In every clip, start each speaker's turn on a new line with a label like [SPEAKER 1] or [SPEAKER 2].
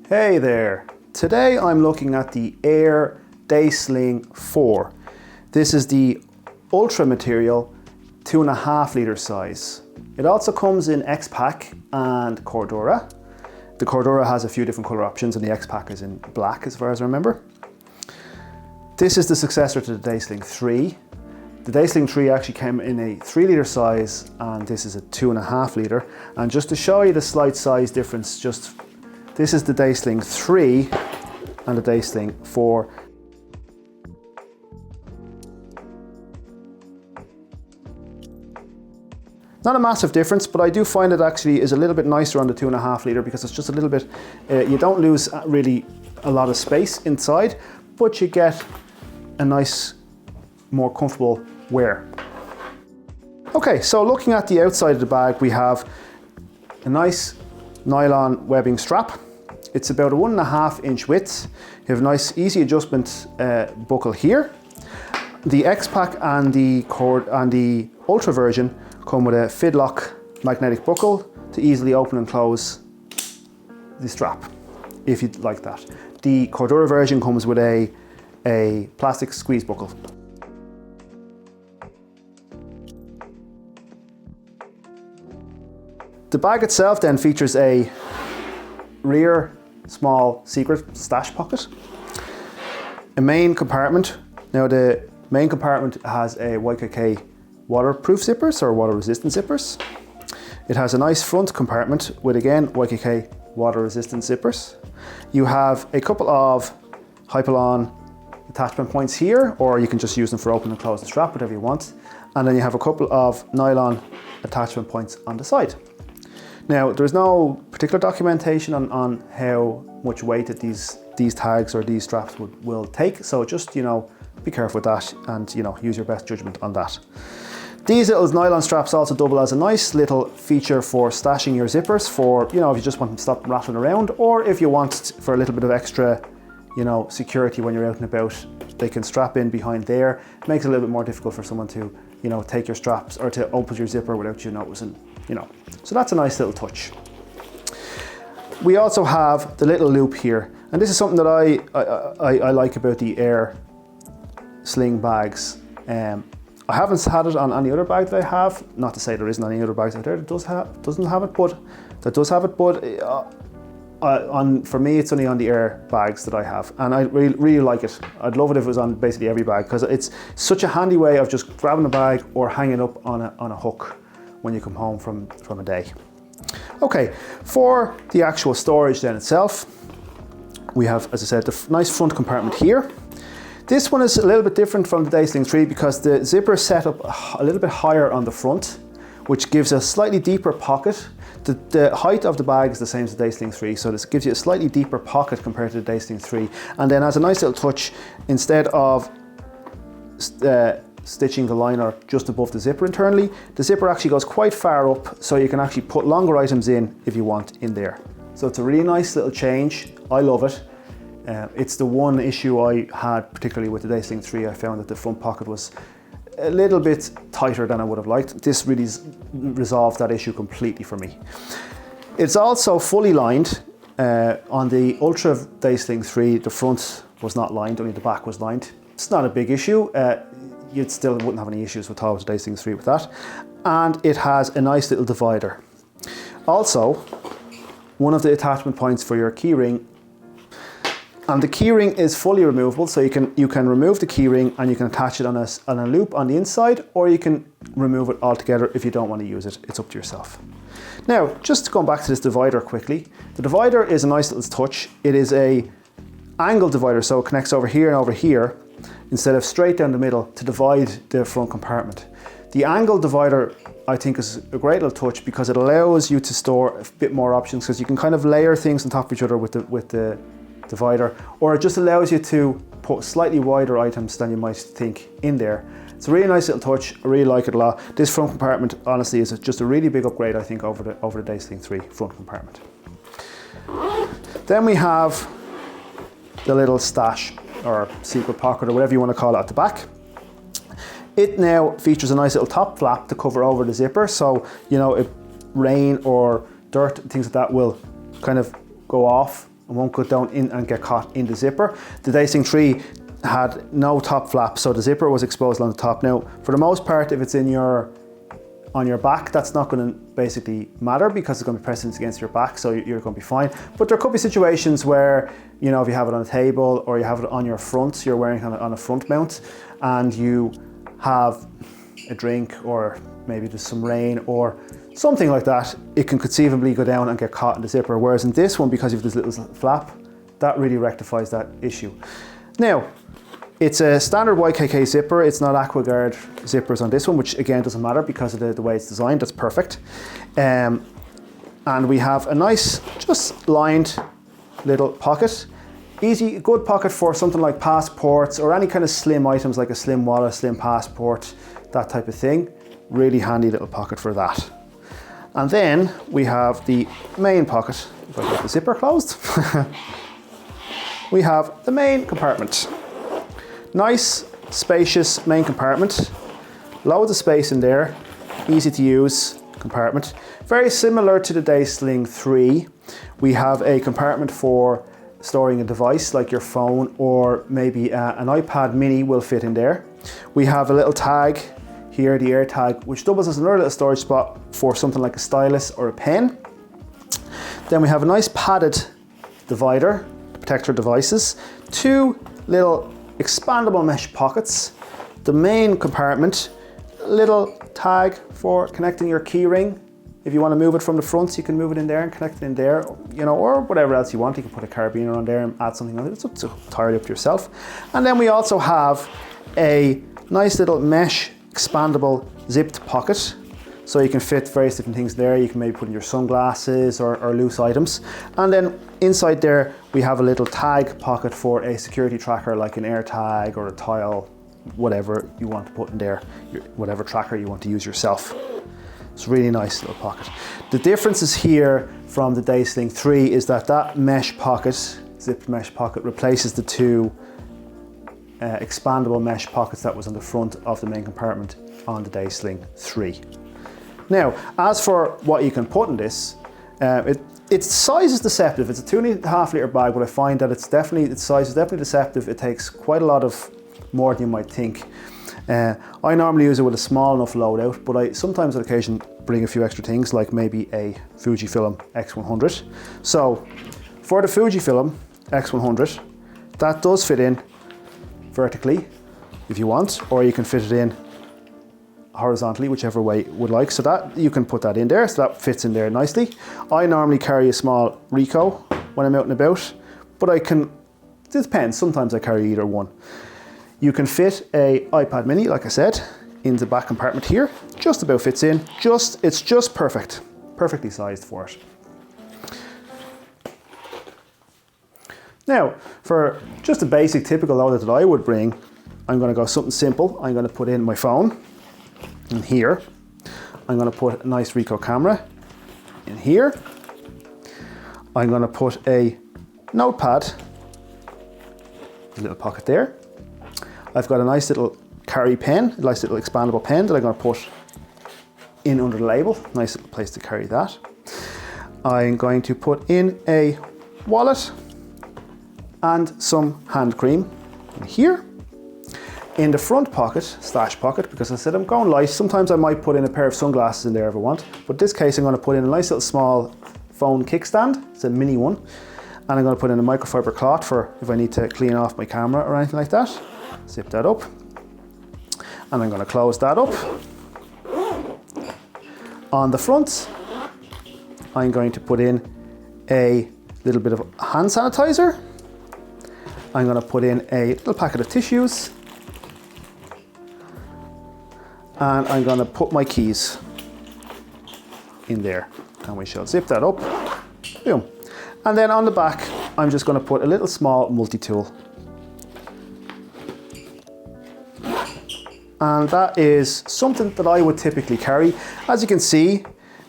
[SPEAKER 1] Hey there! Today I'm looking at the Aer Day Sling 4. This is the Ultra material 2.5 litre size. It also comes in X-Pack and Cordura. The Cordura has a few different colour options and the X-Pack is in black as far as I remember. This is the successor to the Day Sling 3. The Day Sling 3 actually came in a 3 litre size and this is a 2.5 litre. And just to show you the slight size difference, this is the Day Sling 3 and the Day Sling 4. Not a massive difference, but I do find it actually is a little bit nicer on the 2.5 litre because it's just a little bit, you don't lose really a lot of space inside, but you get a nice, more comfortable wear. Okay, so looking at the outside of the bag, we have a nice nylon webbing strap. It's about a 1.5 inch width. You have a nice easy adjustment buckle here. The X-Pack and the Ultra version come with a Fidlock magnetic buckle to easily open and close the strap, if you'd like that. The Cordura version comes with a plastic squeeze buckle. The bag itself then features a rear small secret stash pocket, a main compartment. Now the main compartment has a YKK waterproof zippers or water resistant zippers. It has a nice front compartment with again YKK water resistant zippers. You have a couple of Hypalon attachment points here, or you can just use them for open and close the strap, whatever you want. And then you have a couple of nylon attachment points on the side. Now, there's no particular documentation on how much weight that these tags or these straps will take, so just, be careful with that and, use your best judgment on that. These little nylon straps also double as a nice little feature for stashing your zippers for, if you just want them to stop rattling around, or if you want for a little bit of extra, security when you're out and about, they can strap in behind there. It makes it a little bit more difficult for someone to, take your straps or to open your zipper without you noticing, So that's a nice little touch. We also have the little loop here, and this is something that I like about the Aer Sling bags. I haven't had it on any other bag that I have. Not to say there isn't any other bags out there that doesn't have it, but for me it's only on the Aer bags that I have, and I really like it. I'd love it if it was on basically every bag because it's such a handy way of just grabbing a bag or hanging up on a hook when you come home from a day. Okay, for the actual storage then itself, we have, as I said, the nice front compartment here. This one is a little bit different from the Day Sling 3 because the zipper is set up a little bit higher on the front, which gives a slightly deeper pocket. The height of the bag is the same as the Day Sling 3, so this gives you a slightly deeper pocket compared to the Day Sling 3. And then as a nice little touch, instead of stitching the liner just above the zipper internally, the zipper actually goes quite far up, so you can actually put longer items in if you want in there. So it's a really nice little change. I love it. It's the one issue I had particularly with the Day Sling 3. I found that the front pocket was a little bit tighter than I would have liked. This really resolved that issue completely for me. It's also fully lined. On the Ultra Day Sling 3, the front was not lined, only the back was lined. It's not a big issue. You still wouldn't have any issues with the Day Sling 3 with that. And it has a nice little divider. Also, one of the attachment points for your keyring, and the keyring is fully removable, so you can remove the keyring and you can attach it on a loop on the inside, or you can remove it altogether if you don't want to use it. It's up to yourself. Now, just going back to this divider quickly, the divider is a nice little touch. It is a angled divider, so it connects over here and over here, instead of straight down the middle to divide the front compartment. The angled divider, I think, is a great little touch because it allows you to store a bit more options, because you can kind of layer things on top of each other with the divider, or it just allows you to put slightly wider items than you might think in there. It's a really nice little touch. I really like it a lot. This front compartment, honestly, is just a really big upgrade, I think, over the Day Sling 3 front compartment. Then we have the little stash or secret pocket or whatever you want to call it at the back. It now features a nice little top flap to cover over the zipper, so if rain or dirt, things like that will kind of go off and won't go down in and get caught in the zipper. The Day Sling 3 had no top flap, so the zipper was exposed on the top. Now, for the most part, if it's on your back, that's not going to basically matter because it's going to be pressing against your back, so you're going to be fine. But there could be situations where, you know, if you have it on a table or you have it on your front, you're wearing it on a front mount, and you have a drink or maybe there's some rain or something like that, it can conceivably go down and get caught in the zipper. Whereas in this one, because you have this little flap, that really rectifies that issue. Now, it's a standard YKK zipper. It's not AquaGuard zippers on this one, which again doesn't matter because of the way it's designed. That's perfect. And we have a nice, just lined little pocket. Easy, good pocket for something like passports or any kind of slim items like a slim wallet, slim passport, that type of thing. Really handy little pocket for that. And then we have the main pocket. If I get the zipper closed, we have the main compartment. Nice, spacious main compartment. Loads of space in there. Easy to use compartment. Very similar to the Day Sling 3. We have a compartment for storing a device like your phone, or maybe an iPad mini will fit in there. We have a little tag here, the Air tag, which doubles as another little storage spot for something like a stylus or a pen. Then we have a nice padded divider to protect our devices. Two little expandable mesh pockets. The main compartment, little tag for connecting your key ring. If you want to move it from the front, you can move it in there and connect it in there, you know, or whatever else you want. You can put a carabiner on there and add something on it. It's entirely up to yourself. And then we also have a nice little mesh expandable zipped pocket. So you can fit various different things there. You can maybe put in your sunglasses or loose items. And then inside there, we have a little tag pocket for a security tracker like an Air tag or a Tile, whatever you want to put in there, whatever tracker you want to use yourself. It's a really nice little pocket. The differences here from the Day Sling 3 is that mesh pocket, zipped mesh pocket, replaces the two expandable mesh pockets that was on the front of the main compartment on the Day Sling 3. Now, as for what you can put in this, its size is deceptive. It's a 2.5 litre bag, but I find that its size is definitely deceptive. It takes quite a lot of more than you might think. I normally use it with a small enough loadout, but I sometimes on occasion bring a few extra things, like maybe a Fujifilm X100. So for the Fujifilm X100, that does fit in vertically if you want, or you can fit it in horizontally, whichever way you would like. So that you can put that in there, so that fits in there nicely. I normally carry a small Ricoh when I'm out and about, but it depends, sometimes I carry either one. You can fit a iPad mini, like I said, in the back compartment here. Just about fits in, it's just perfect, perfectly sized for it. Now, for just a basic typical loader that I would bring, I'm going to go something simple. I'm going to put in my phone in here. I'm going to put a nice Ricoh camera in here. I'm going to put a notepad, a little pocket there. I've got a nice little carry pen, a nice little expandable pen that I'm going to put in under the label. Nice little place to carry that. I'm going to put in a wallet and some hand cream in here. In the front pocket, stash pocket, because I said I'm going light, sometimes I might put in a pair of sunglasses in there if I want, but in this case I'm going to put in a nice little small phone kickstand. It's a mini one. And I'm going to put in a microfiber cloth for if I need to clean off my camera or anything like that. Zip that up. And I'm going to close that up. On the front, I'm going to put in a little bit of hand sanitizer. I'm going to put in a little packet of tissues. And I'm going to put my keys in there. And we shall zip that up. Boom. And then on the back, I'm just going to put a little small multi-tool. And that is something that I would typically carry. As you can see,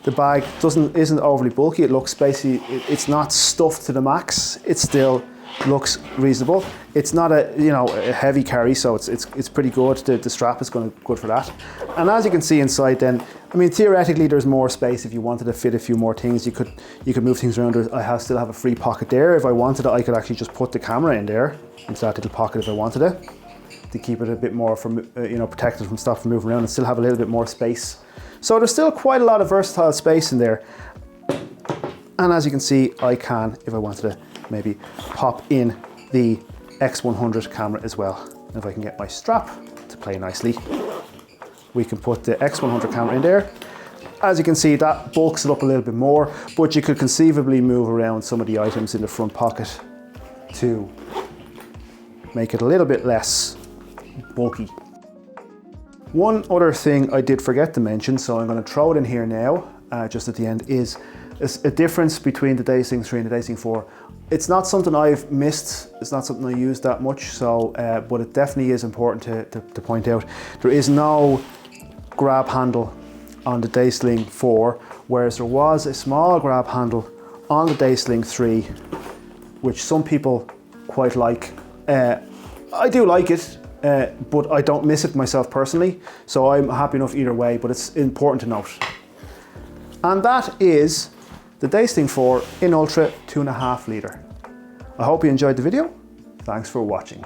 [SPEAKER 1] the bag isn't overly bulky. It looks basically, it's not stuffed to the max. It still looks reasonable. It's not a heavy carry, so it's pretty good. The strap is good for that. And as you can see inside then, I mean, theoretically, there's more space if you wanted to fit a few more things. You could move things around. Still have a free pocket there. If I wanted it, I could actually just put the camera in there into that little pocket if I wanted it, to keep it a bit more from, protected from stuff from moving around, and still have a little bit more space. So there's still quite a lot of versatile space in there. And as you can see, I can, if I wanted to, maybe pop in the X100 camera as well. And if I can get my strap to play nicely, we can put the X100 camera in there. As you can see, that bulks it up a little bit more, but you could conceivably move around some of the items in the front pocket to make it a little bit less bulky. One other thing I did forget to mention, so I'm going to throw it in here now, just at the end, is a difference between the Day Sling 3 and the Day Sling 4. It's not something I've missed, it's not something I use that much, so but it definitely is important to point out. There is no grab handle on the Day Sling 4, whereas there was a small grab handle on the Day Sling 3, which some people quite like. I do like it, but I don't miss it myself personally, so I'm happy enough either way, but it's important to note. And that is the Day Sling 4 in Ultra 2.5 litre. I hope you enjoyed the video. Thanks for watching.